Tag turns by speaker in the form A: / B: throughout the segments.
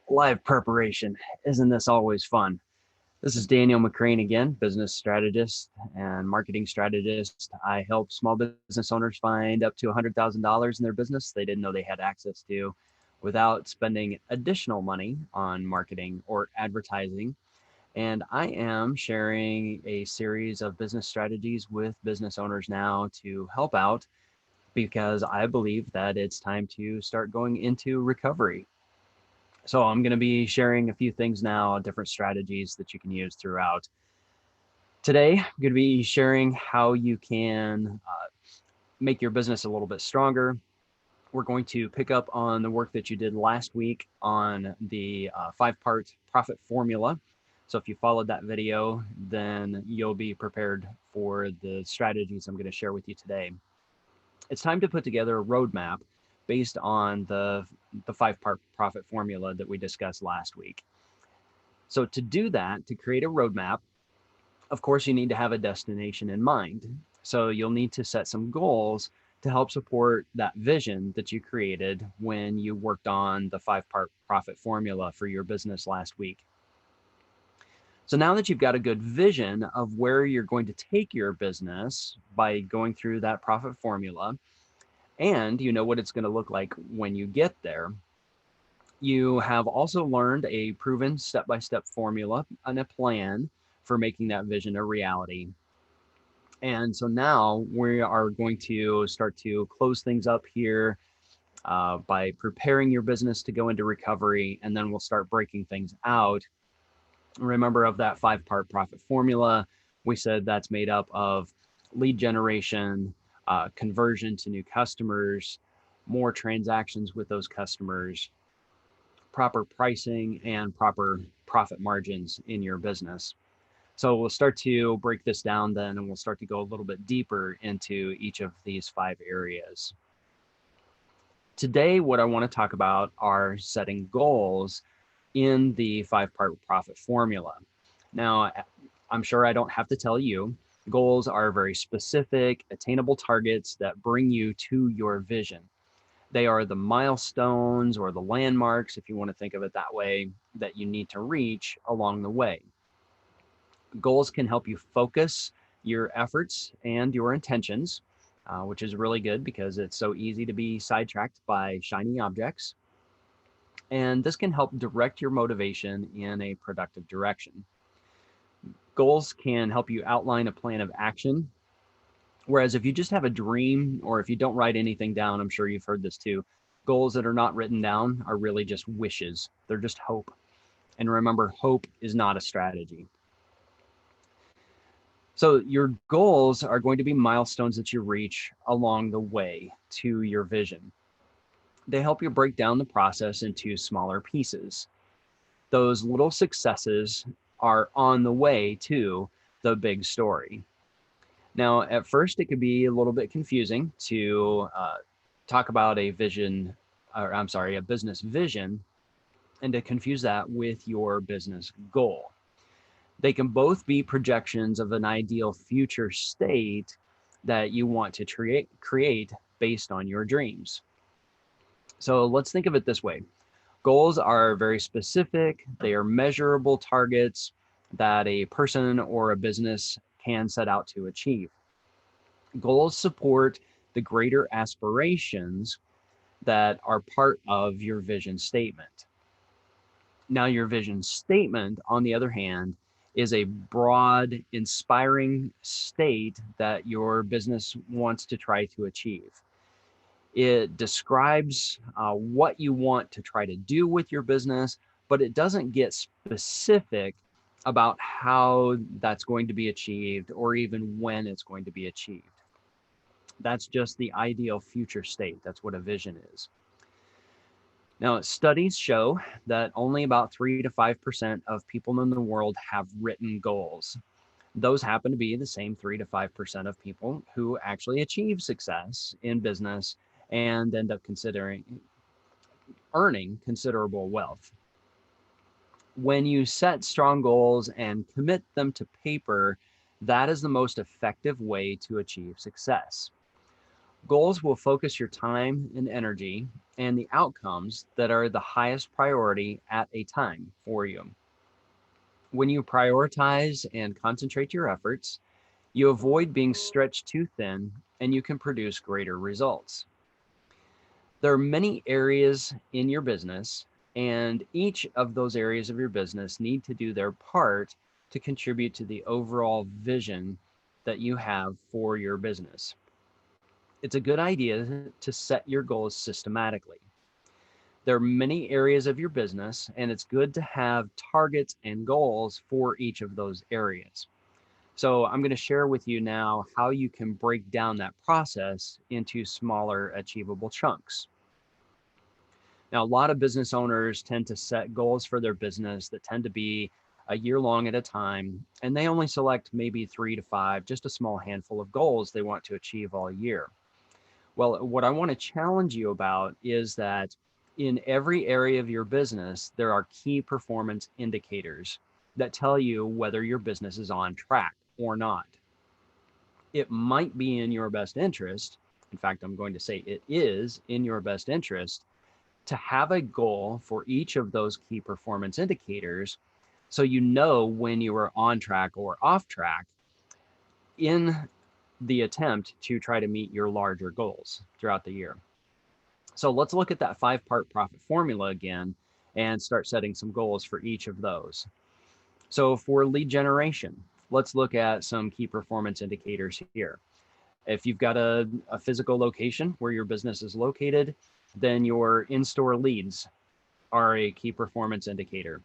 A: Live preparation. Isn't this always fun? This is Daniel McCrane again, business strategist and marketing strategist. I help small business owners find up to $100,000 in their business they didn't know they had access to without spending additional money on marketing or advertising. And I am sharing a series of business strategies with business owners now to help out because I believe that it's time to start going into recovery. So I'm going to be sharing a few things now, different strategies that you can use throughout. Today, I'm going to be sharing how you can make your business a little bit stronger. We're going to pick up on the work that you did last week on the 5-part profit formula. So if you followed that video, then you'll be prepared for the strategies I'm going to share with you today. It's time to put together a roadmap based on the 5-part profit formula that we discussed last week. So to do that, to create a roadmap, of course, you need to have a destination in mind. So you'll need to set some goals to help support that vision that you created when you worked on the 5-part profit formula for your business last week. So now that you've got a good vision of where you're going to take your business by going through that profit formula, and you know what it's going to look like when you get there, you have also learned a proven step-by-step formula and a plan for making that vision a reality. And so now we are going to start to close things up here by preparing your business to go into recovery, and then we'll start breaking things out. Remember, of that 5-part profit formula, we said that's made up of lead generation, conversion to new customers, more transactions with those customers, proper pricing, and proper profit margins in your business. So we'll start to break this down then, and we'll start to go a little bit deeper into each of these 5 areas. Today, what I want to talk about are setting goals in the 5-part profit formula. Now, I'm sure I don't have to tell you, goals are very specific, attainable targets that bring you to your vision. They are the milestones or the landmarks, if you want to think of it that way, that you need to reach along the way. Goals can help you focus your efforts and your intentions, which is really good because it's so easy to be sidetracked by shiny objects. And this can help direct your motivation in a productive direction. Goals can help you outline a plan of action. Whereas if you just have a dream or if you don't write anything down, I'm sure you've heard this too, goals that are not written down are really just wishes. They're just hope. And remember, hope is not a strategy. So your goals are going to be milestones that you reach along the way to your vision. They help you break down the process into smaller pieces. Those little successes are on the way to the big story. Now, at first, it could be a little bit confusing to talk about a vision, or I'm sorry, a business vision, and to confuse that with your business goal. They can both be projections of an ideal future state that you want to create based on your dreams. So let's think of it this way. Goals are very specific. They are measurable targets that a person or a business can set out to achieve. Goals support the greater aspirations that are part of your vision statement. Now, your vision statement, on the other hand, is a broad, inspiring state that your business wants to try to achieve. It describes what you want to try to do with your business, but it doesn't get specific about how that's going to be achieved or even when it's going to be achieved. That's just the ideal future state. That's what a vision is. Now, studies show that only about 3 to 5% of people in the world have written goals. Those happen to be the same 3 to 5% of people who actually achieve success in business and end up earning considerable wealth. When you set strong goals and commit them to paper, that is the most effective way to achieve success. Goals will focus your time and energy and the outcomes that are the highest priority at a time for you. When you prioritize and concentrate your efforts, you avoid being stretched too thin and you can produce greater results. There are many areas in your business, and each of those areas of your business need to do their part to contribute to the overall vision that you have for your business. It's a good idea to set your goals systematically. There are many areas of your business, and it's good to have targets and goals for each of those areas. So I'm going to share with you now how you can break down that process into smaller achievable chunks. Now, a lot of business owners tend to set goals for their business that tend to be a year long at a time, and they only select maybe 3 to 5, just a small handful of goals they want to achieve all year. Well, what I want to challenge you about is that in every area of your business, there are key performance indicators that tell you whether your business is on track or not. It might be in your best interest. In fact, I'm going to say it is in your best interest to have a goal for each of those key performance indicators so you know when you are on track or off track in the attempt to try to meet your larger goals throughout the year. So let's look at that 5-part profit formula again and start setting some goals for each of those. So for lead generation, let's look at some key performance indicators here. If you've got a physical location where your business is located, then your in-store leads are a key performance indicator.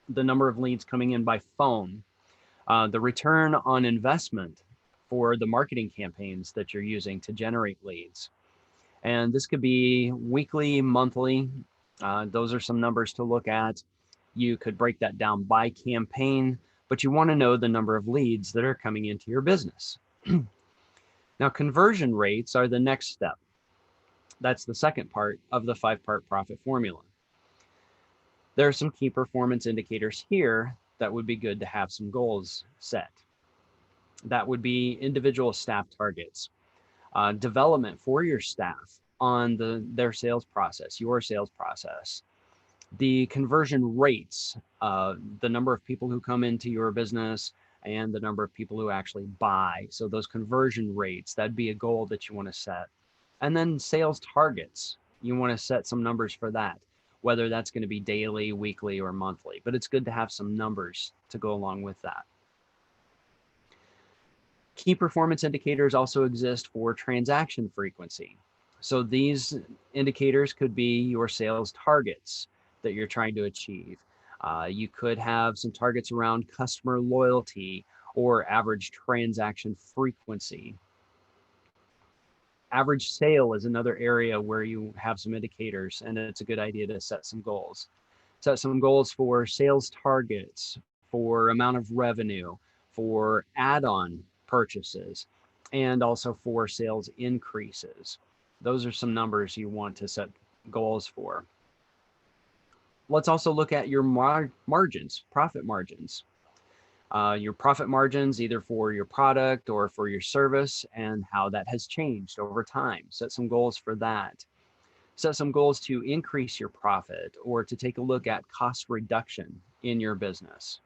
A: The number of leads coming in by phone, the return on investment for the marketing campaigns that you're using to generate leads. And this could be weekly, monthly. Those are some numbers to look at. You could break that down by campaign, but you want to know the number of leads that are coming into your business. Now, conversion rates are the next step. That's the second part of the 5-part profit formula. There are some key performance indicators here that would be good to have some goals set. That would be individual staff targets, development for your staff on their sales process, your sales process, the conversion rates, the number of people who come into your business and the number of people who actually buy. So those conversion rates, that'd be a goal that you want to set. And then sales targets, you want to set some numbers for that, whether that's going to be daily, weekly, or monthly, but it's good to have some numbers to go along with that. Key performance indicators also exist for transaction frequency. So these indicators could be your sales targets that you're trying to achieve. You could have some targets around customer loyalty or average transaction frequency. Average sale is another area where you have some indicators, and it's a good idea to set some goals. Set some goals for sales targets, for amount of revenue, for add-on purchases, and also for sales increases. Those are some numbers you want to set goals for. Let's also look at your margins, profit margins. Your profit margins either for your product or for your service and how that has changed over time. Set some goals for that. Set some goals to increase your profit or to take a look at cost reduction in your business.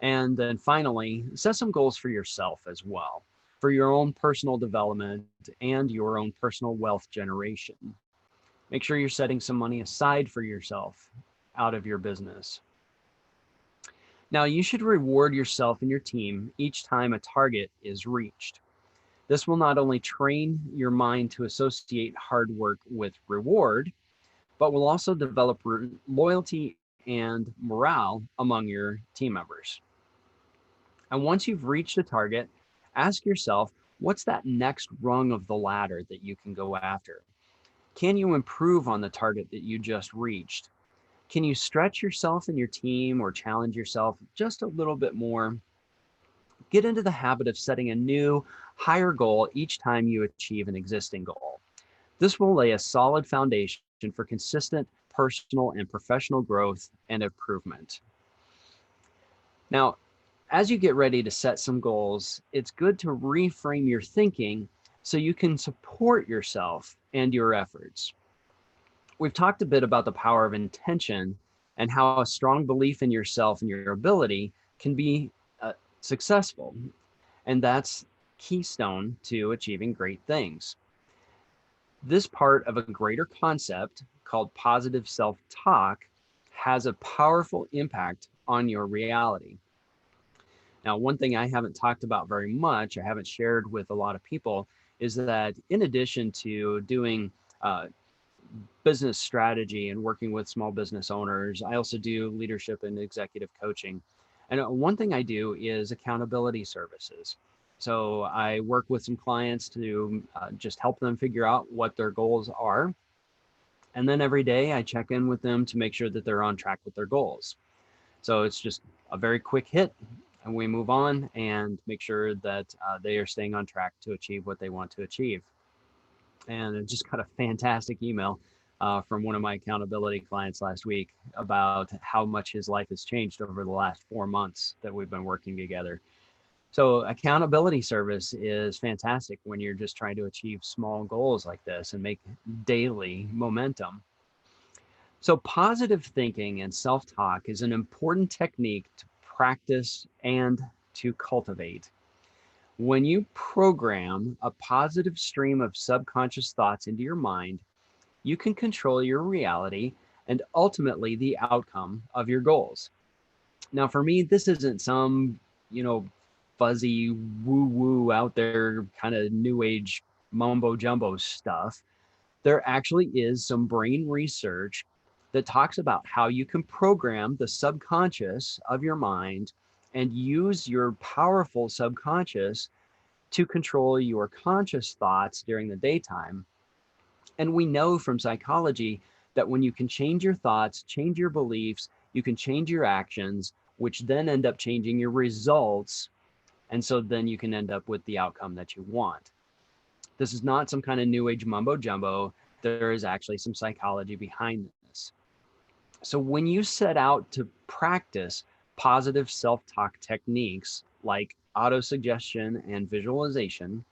A: And then finally, set some goals for yourself as well, for your own personal development and your own personal wealth generation. Make sure you're setting some money aside for yourself out of your business. Now, you should reward yourself and your team each time a target is reached. This will not only train your mind to associate hard work with reward, but will also develop loyalty and morale among your team members. And once you've reached a target, ask yourself, what's that next rung of the ladder that you can go after? Can you improve on the target that you just reached? Can you stretch yourself and your team or challenge yourself just a little bit more? Get into the habit of setting a new, higher goal each time you achieve an existing goal. This will lay a solid foundation for consistent personal and professional growth and improvement. Now, as you get ready to set some goals, it's good to reframe your thinking so you can support yourself and your efforts. We've talked a bit about the power of intention and how a strong belief in yourself and your ability can be successful. And that's keystone to achieving great things. This part of a greater concept called positive self-talk has a powerful impact on your reality. Now, one thing I haven't talked about very much, I haven't shared with a lot of people, is that in addition to doing business strategy and working with small business owners, I also do leadership and executive coaching. And one thing I do is accountability services. So I work with some clients to just help them figure out what their goals are. And then every day I check in with them to make sure that they're on track with their goals. So it's just a very quick hit, and we move on and make sure that they are staying on track to achieve what they want to achieve. And I just got a fantastic email from one of my accountability clients last week about how much his life has changed over the last 4 months that we've been working together. So accountability service is fantastic when you're just trying to achieve small goals like this and make daily momentum. So positive thinking and self-talk is an important technique to practice and to cultivate. When you program a positive stream of subconscious thoughts into your mind, you can control your reality and ultimately the outcome of your goals. Now, for me, this isn't some, fuzzy woo woo out there kind of new age mumbo jumbo stuff. There actually is some brain research that talks about how you can program the subconscious of your mind and use your powerful subconscious to control your conscious thoughts during the daytime. And we know from psychology that when you can change your thoughts, change your beliefs, you can change your actions, which then end up changing your results. And so then you can end up with the outcome that you want. This is not some kind of new age mumbo jumbo. There is actually some psychology behind this. So when you set out to practice positive self-talk techniques like autosuggestion and visualization,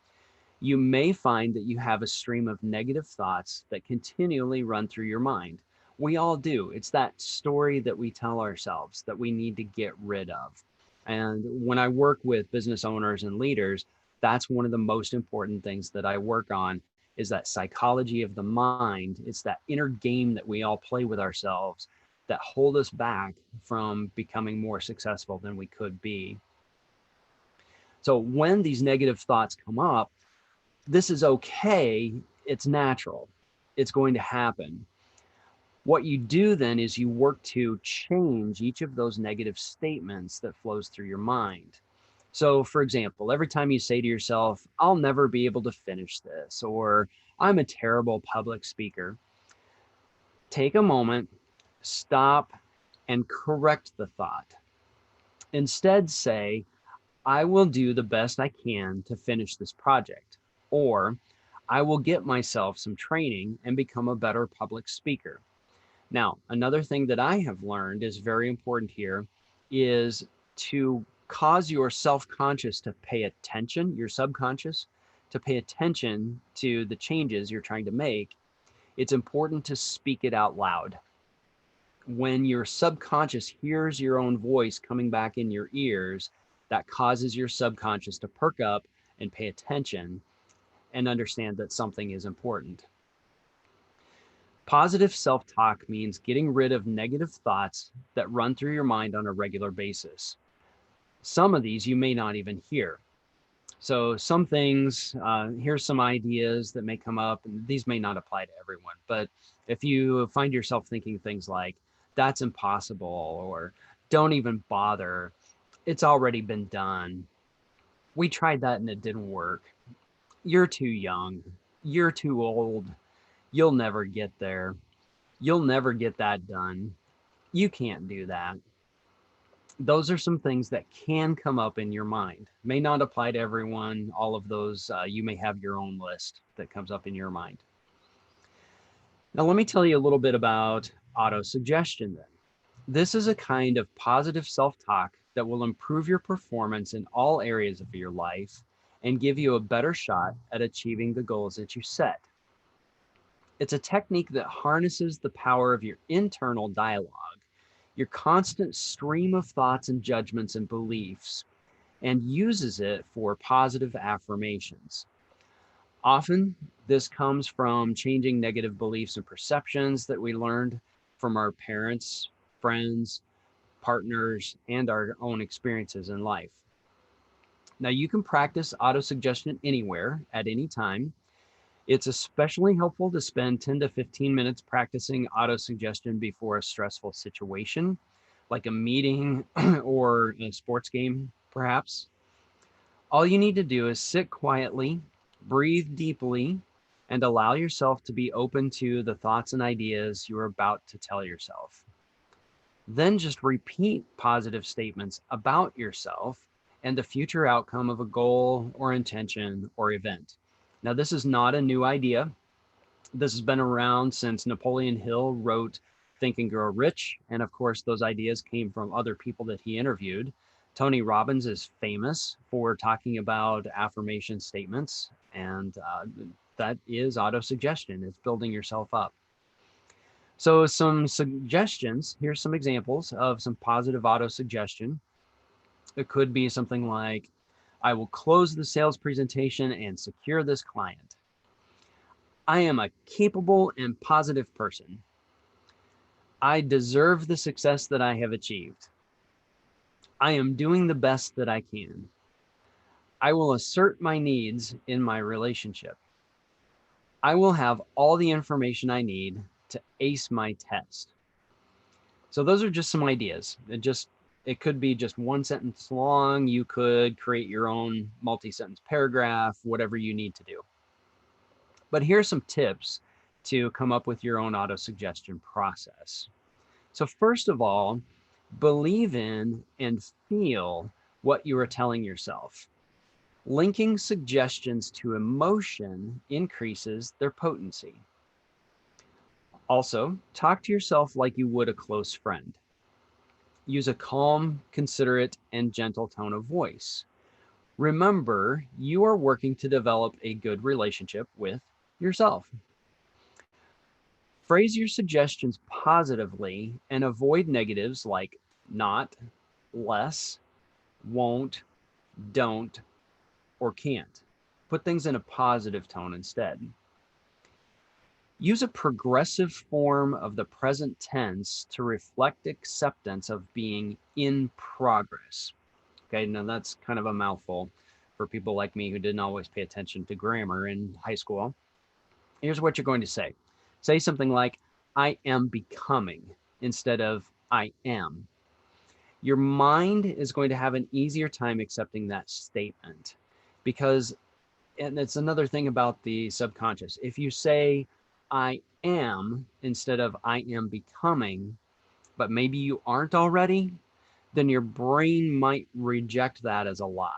A: you may find that you have a stream of negative thoughts that continually run through your mind. We all do. It's that story that we tell ourselves that we need to get rid of. And when I work with business owners and leaders, that's one of the most important things that I work on is that psychology of the mind. It's that inner game that we all play with ourselves that hold us back from becoming more successful than we could be. So when these negative thoughts come up, this is okay. It's natural. It's going to happen. What you do then is you work to change each of those negative statements that flows through your mind. So for example, every time you say to yourself, I'll never be able to finish this, or I'm a terrible public speaker, take a moment, stop, and correct the thought. Instead say, I will do the best I can to finish this project, or I will get myself some training and become a better public speaker. Now, another thing that I have learned is very important here is to cause your self-conscious to pay attention, your subconscious, to pay attention to the changes you're trying to make. It's important to speak it out loud. When your subconscious hears your own voice coming back in your ears, that causes your subconscious to perk up and pay attention and understand that something is important. Positive self-talk means getting rid of negative thoughts that run through your mind on a regular basis. Some of these you may not even hear. So some things, here's some ideas that may come up, and these may not apply to everyone, but if you find yourself thinking things like, that's impossible, or don't even bother, it's already been done, we tried that and it didn't work, you're too young, you're too old, you'll never get there, you'll never get that done, you can't do that. Those are some things that can come up in your mind. May not apply to everyone. All of those, you may have your own list that comes up in your mind. Now, let me tell you a little bit about autosuggestion then. This is a kind of positive self-talk that will improve your performance in all areas of your life and give you a better shot at achieving the goals that you set. It's a technique that harnesses the power of your internal dialogue, your constant stream of thoughts and judgments and beliefs, and uses it for positive affirmations. Often, this comes from changing negative beliefs and perceptions that we learned from our parents, friends, partners, and our own experiences in life. Now, you can practice autosuggestion anywhere at any time. It's especially helpful to spend 10 to 15 minutes practicing autosuggestion before a stressful situation, like a meeting or a sports game, perhaps. All you need to do is sit quietly, breathe deeply, and allow yourself to be open to the thoughts and ideas you're about to tell yourself. Then just repeat positive statements about yourself and the future outcome of a goal or intention or event. Now, this is not a new idea. This has been around since Napoleon Hill wrote Think and Grow Rich. And of course, those ideas came from other people that he interviewed. Tony Robbins is famous for talking about affirmation statements, and that is autosuggestion. It's building yourself up. So some suggestions, here's some examples of some positive autosuggestion. It could be something like, I will close the sales presentation and secure this client. I am a capable and positive person. I deserve the success that I have achieved. I am doing the best that I can. I will assert my needs in my relationship. I will have all the information I need to ace my test. So those are just some ideas. It could be just one sentence long. You could create your own multi-sentence paragraph, whatever you need to do. But here's some tips to come up with your own autosuggestion process. So first of all, believe in and feel what you are telling yourself. Linking suggestions to emotion increases their potency. Also, talk to yourself like you would a close friend. Use a calm, considerate, and gentle tone of voice. Remember, you are working to develop a good relationship with yourself. Phrase your suggestions positively and avoid negatives like not, less, won't, don't, or can't. Put things in a positive tone instead. Use a progressive form of the present tense to reflect acceptance of being in progress. Okay, now that's kind of a mouthful for people like me who didn't always pay attention to grammar in high school. Here's what you're going to say. Say something like, I am becoming, instead of I am. Your mind is going to have an easier time accepting that statement because, and it's another thing about the subconscious. If you say, I am, instead of I am becoming, but maybe you aren't already, then your brain might reject that as a lie.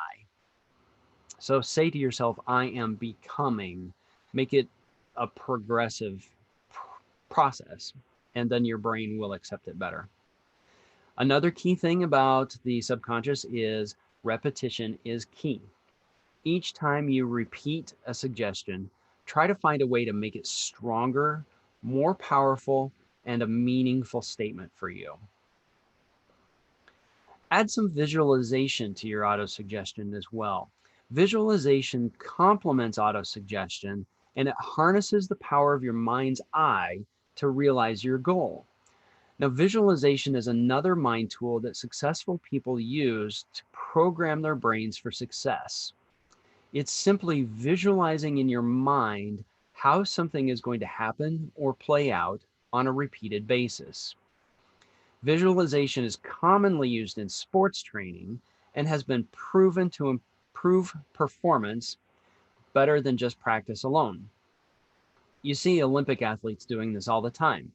A: So say to yourself, I am becoming. Make it a progressive process, and then your brain will accept it better. Another key thing about the subconscious is repetition is key. Each time you repeat a suggestion, try to find a way to make it stronger, more powerful, and a meaningful statement for you. Add some visualization to your autosuggestion as well. Visualization complements autosuggestion, and it harnesses the power of your mind's eye to realize your goal. Now, visualization is another mind tool that successful people use to program their brains for success. It's simply visualizing in your mind how something is going to happen or play out on a repeated basis. Visualization is commonly used in sports training and has been proven to improve performance better than just practice alone. You see Olympic athletes doing this all the time.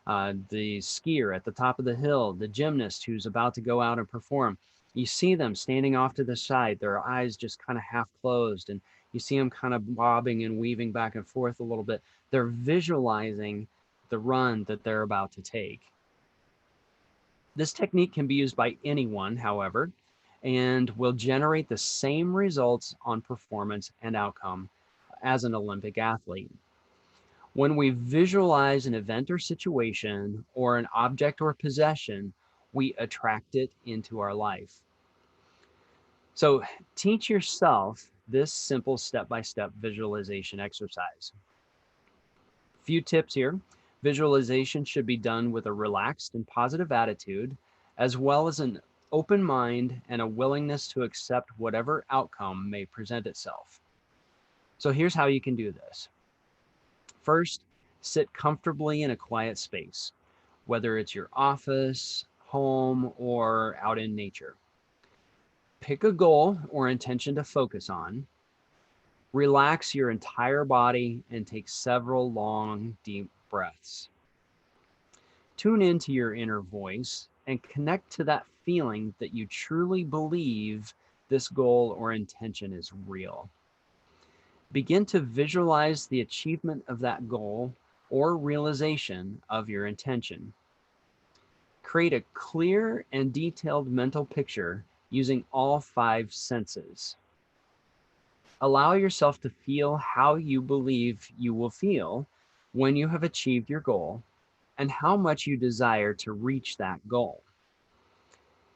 A: The skier at the top of the hill, the gymnast who's about to go out and perform, you see them standing off to the side, their eyes just kind of half closed, and you see them kind of bobbing and weaving back and forth a little bit. They're visualizing the run that they're about to take. This technique can be used by anyone, however, and will generate the same results on performance and outcome as an Olympic athlete. When we visualize an event or situation or an object or possession, we attract it into our life. So teach yourself this simple step-by-step visualization exercise. Few tips here. Visualization should be done with a relaxed and positive attitude, as well as an open mind and a willingness to accept whatever outcome may present itself. So here's how you can do this. First, sit comfortably in a quiet space, whether it's your office, home, or out in nature. Pick a goal or intention to focus on. Relax your entire body and take several long, deep breaths. Tune into your inner voice and connect to that feeling that you truly believe this goal or intention is real. Begin to visualize the achievement of that goal or realization of your intention. Create a clear and detailed mental picture using all 5 senses. Allow yourself to feel how you believe you will feel when you have achieved your goal and how much you desire to reach that goal.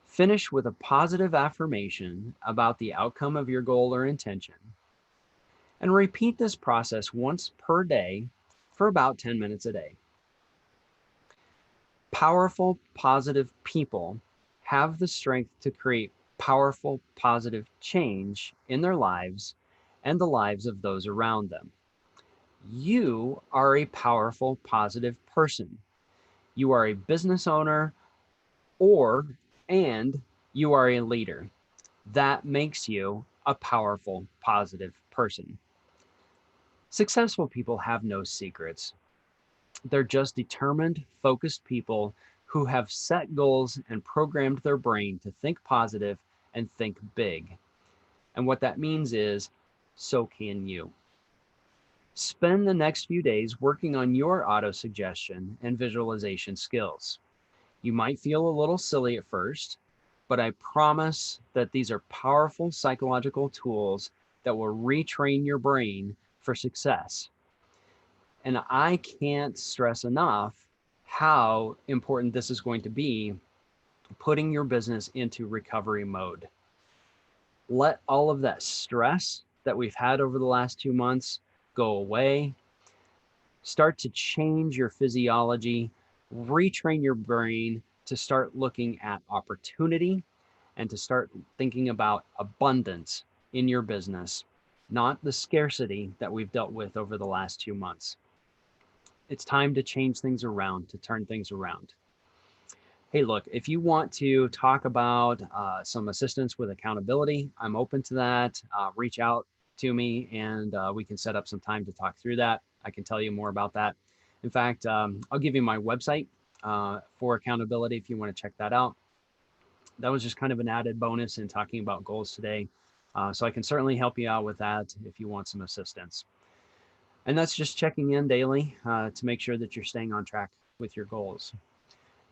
A: Finish with a positive affirmation about the outcome of your goal or intention. And repeat this process once per day for about 10 minutes a day. Powerful, positive people have the strength to create powerful, positive change in their lives and the lives of those around them. You are a powerful, positive person. You are a business owner and you are a leader. That makes you a powerful, positive person. Successful people have no secrets. They're just determined, focused people who have set goals and programmed their brain to think positive and think big. And what that means is, so can you. Spend the next few days working on your auto-suggestion and visualization skills. You might feel a little silly at first, but I promise that these are powerful psychological tools that will retrain your brain for success. And I can't stress enough how important this is going to be, putting your business into recovery mode. Let all of that stress that we've had over the last 2 months go away. Start to change your physiology, retrain your brain to start looking at opportunity and to start thinking about abundance in your business, not the scarcity that we've dealt with over the last 2 months. It's time to change things around, to turn things around. Hey, look, if you want to talk about some assistance with accountability, I'm open to that. Reach out to me and we can set up some time to talk through that. I can tell you more about that. In fact, I'll give you my website for accountability if you want to check that out. That was just kind of an added bonus in talking about goals today. So I can certainly help you out with that if you want some assistance. And that's just checking in daily to make sure that you're staying on track with your goals.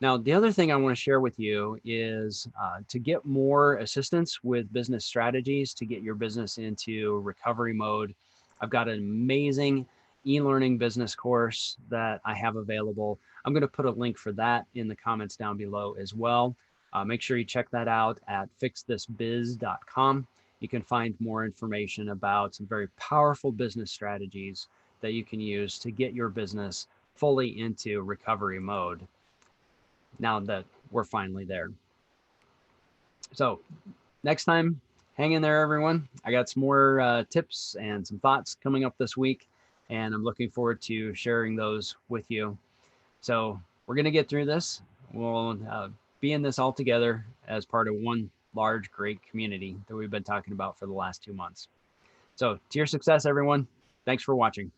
A: Now, the other thing I want to share with you is to get more assistance with business strategies to get your business into recovery mode. I've got an amazing e-learning business course that I have available. I'm going to put a link for that in the comments down below as well. Make sure you check that out at fixthisbiz.com. You can find more information about some very powerful business strategies that you can use to get your business fully into recovery mode now that we're finally there. So next time, hang in there, everyone. I got some more tips and some thoughts coming up this week, and I'm looking forward to sharing those with you. So we're going to get through this. We'll be in this all together as part of one large, great community that we've been talking about for the last 2 months. So to your success, everyone. Thanks for watching.